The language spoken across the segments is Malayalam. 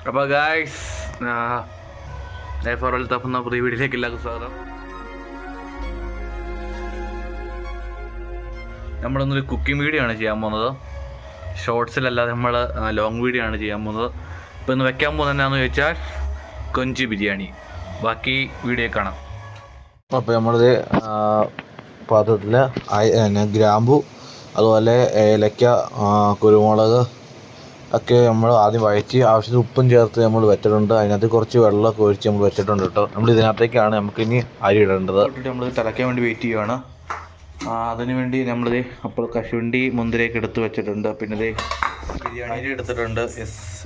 അപ്പോൾ ഗായ്സ് ഫോർ തപ്പുന്ന പുതിയ വീഡിയോയിലേക്ക് എല്ലാവർക്കും സ്വാഗതം. നമ്മളൊന്നൊരു കുക്കിംഗ് വീഡിയോ ആണ് ചെയ്യാൻ പോകുന്നത്. ഷോർട്സിലല്ലാതെ നമ്മൾ ലോങ് വീഡിയോ ആണ് ചെയ്യാൻ പോകുന്നത്. ഇപ്പോൾ ഇന്ന് വെക്കാൻ പോകുന്നത് എന്താണെന്ന് ചോദിച്ചാൽ കൊഞ്ച് ബിരിയാണി. ബാക്കി വീഡിയോ കാണാം. അപ്പോൾ നമ്മളിത് പാത്രത്തിൽ ഗ്രാമ്പു, അതുപോലെ ഏലക്ക, കുരുമുളക് ഒക്കെ നമ്മൾ ആദ്യം വഴറ്റി ആവശ്യത്തിന് ഉപ്പും ചേർത്ത് നമ്മൾ വെച്ചിട്ടുണ്ട്. അതിനകത്ത് കുറച്ച് വെള്ളമൊക്കെ ഒഴിച്ച് നമ്മൾ വെച്ചിട്ടുണ്ട് കേട്ടോ. നമ്മൾ ഇതിനകത്തേക്കാണ് നമുക്കിനി അരി ഇടേണ്ടത്. നമ്മൾ തിളയ്ക്കാൻ വേണ്ടി വെയിറ്റ് ചെയ്യുകയാണ്. അതിനു വേണ്ടി നമ്മളിത് അപ്പോൾ കശുവണ്ടി മുന്തിരിയൊക്കെ എടുത്ത് വെച്ചിട്ടുണ്ട്. പിന്നെ ഇത് ബിരിയാണി അരി എടുത്തിട്ടുണ്ട്.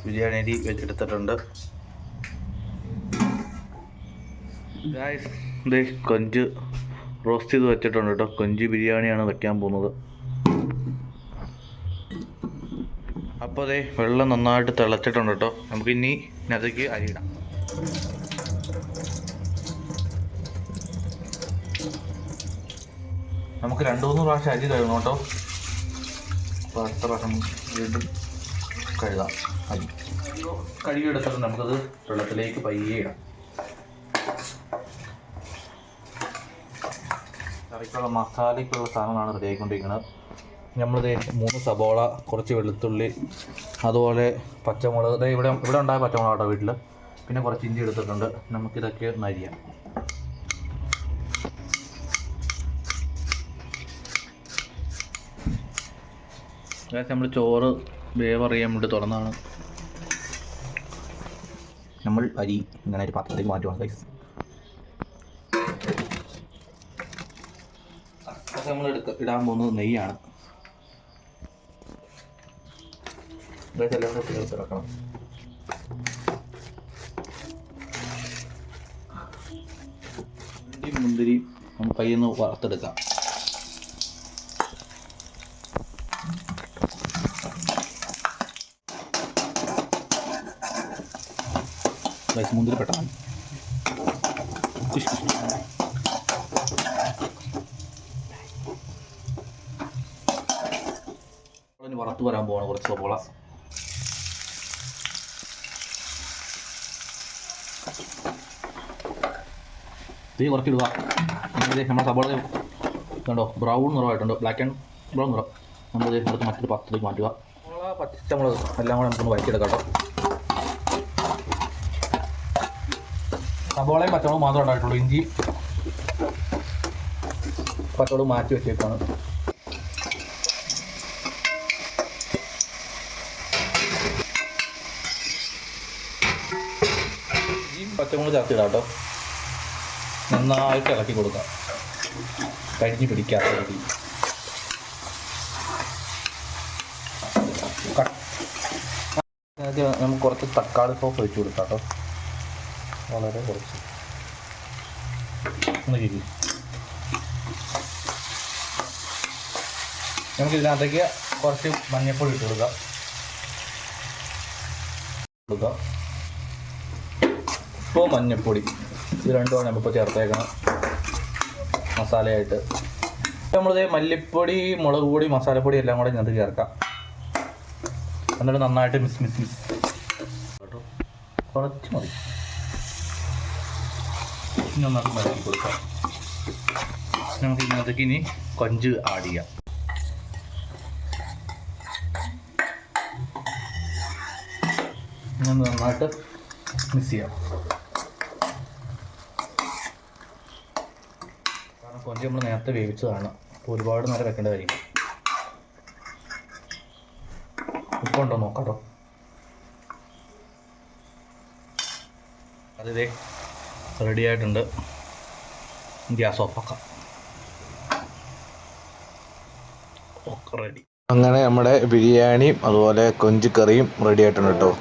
ബിരിയാണി അരി എടുത്തിട്ടുണ്ട്. ഇത് കൊഞ്ച് റോസ്റ്റ് ചെയ്ത് വെച്ചിട്ടുണ്ട് കേട്ടോ. കൊഞ്ച് ബിരിയാണിയാണ് വെക്കാൻ പോകുന്നത്. അപ്പോൾ അതേ വെള്ളം നന്നായിട്ട് തിളച്ചിട്ടുണ്ട് കേട്ടോ. നമുക്കിനി അതിലേക്ക് അരി ഇടാം. നമുക്ക് 2-3 പ്രാവശ്യം അരി കഴുകണം കേട്ടോ. അപ്പോൾ അടുത്ത പ്രാവശ്യം വീണ്ടും കഴുകാം. അരി കഴുകിയെടുത്തിട്ട് നമുക്കത് വെള്ളത്തിലേക്ക് പയ്യെ ഇടാം. കറിക്കുള്ള മസാലയ്ക്കുള്ള സാധനമാണ് റെഡി ആയിക്കൊണ്ടിരിക്കുന്നത്. നമ്മളിത് 3 സബോള, കുറച്ച് വെളുത്തുള്ളി, അതുപോലെ പച്ചമുളക്, ഇവിടെ ഉണ്ടായ പച്ചമുളക് കേട്ടോ വീട്ടിൽ. പിന്നെ കുറച്ച് ഇഞ്ചി എടുത്തിട്ടുണ്ട്. നമുക്കിതൊക്കെ ഒന്ന് അരിയാം. നമ്മൾ ചോറ് വേവറിയാൻ വേണ്ടി തുറന്നാണ് നമ്മൾ അരി ഇങ്ങനെ ഒരു പാത്രത്തേക്ക് മാറ്റുവാണ് ഗൈസ്. നമ്മൾ ഇടാൻ പോകുന്നത് നെയ്യാണ്. ഇറക്കണം. മുന്തിരി നമുക്ക് കയ്യിൽ നിന്ന് വറുത്തെടുക്കാം. മുന്തിരി പെട്ടെന്ന് വറുത്ത് വരാൻ പോവാണ് കുറച്ച് സബോള. തീ കുറച്ചിടുക. നമ്മുടെ സബോള കണ്ടോ ബ്രൗൺ നിറമായിട്ടുണ്ട്. ബ്ലാക്ക് ആൻഡ് ബ്രൗൺ നിറം. നമ്മളിത് അടുത്ത് മറ്റൊരു പാത്രത്തിലേക്ക് മാറ്റുക. പച്ചമുളക് എല്ലാം കൂടെ നമുക്കൊന്ന് വഴറ്റിയെടുക്കാം കേട്ടോ. സബോളയും പച്ചമുളകും മാത്രമേ ഉണ്ടായിട്ടുള്ളൂ. ഇഞ്ചി പച്ചമുളക് മാറ്റി വെച്ചേക്കാണ്. പച്ചമുളക് ചേർത്തിടാം കേട്ടോ. നന്നായിട്ട് ഇളക്കി കൊടുക്കാം. കരിഞ്ഞ് പിടിക്കാത്ത രീതി. നമുക്ക് കുറച്ച് തക്കാളി സോസ് ഒഴിച്ച് കൊടുക്കാം കേട്ടോ. വളരെ കുറച്ച് ഒന്ന് കിരി. നമുക്ക് ഇതിനകത്തേക്ക് കുറച്ച് മഞ്ഞൾപ്പൊടി ഇട്ട് കൊടുക്കാം. ഇപ്പോൾ മഞ്ഞൾപ്പൊടി ഇത് രണ്ടുമാണ് നമ്മളിപ്പോൾ ചേർത്തേക്കണം മസാലയായിട്ട്. നമ്മളിത് മല്ലിപ്പൊടി, മുളക് പൊടി, മസാലപ്പൊടി എല്ലാം കൂടെ ഇതിനകത്ത് ചേർക്കാം. എന്നിട്ട് നന്നായിട്ട് മിക്സ് കേട്ടോ. കുറച്ച് മതി. ഇനി നന്നായിട്ട് മടക്കി കൊടുക്കാം. നമുക്ക് ഇതിനകത്തേക്ക് ഇനി കൊഞ്ച് ആഡ് ചെയ്യാം. ഇനി നന്നായിട്ട് മിക്സ് ചെയ്യാം. കാരണം കൊഞ്ച് നമ്മൾ നേരത്തെ വേവിച്ചതാണ്. അപ്പോൾ ഒരുപാട് നേരം വെക്കേണ്ട കാര്യം. ഉപ്പുണ്ടോ നോക്കാം കേട്ടോ. അതിതേ റെഡി ആയിട്ടുണ്ട്. ഗ്യാസ് ഓഫാക്കാം. Okay ready. അങ്ങനെ നമ്മുടെ ബിരിയാണിയും അതുപോലെ കൊഞ്ച് കറിയും റെഡി ആയിട്ടുണ്ട് കേട്ടോ.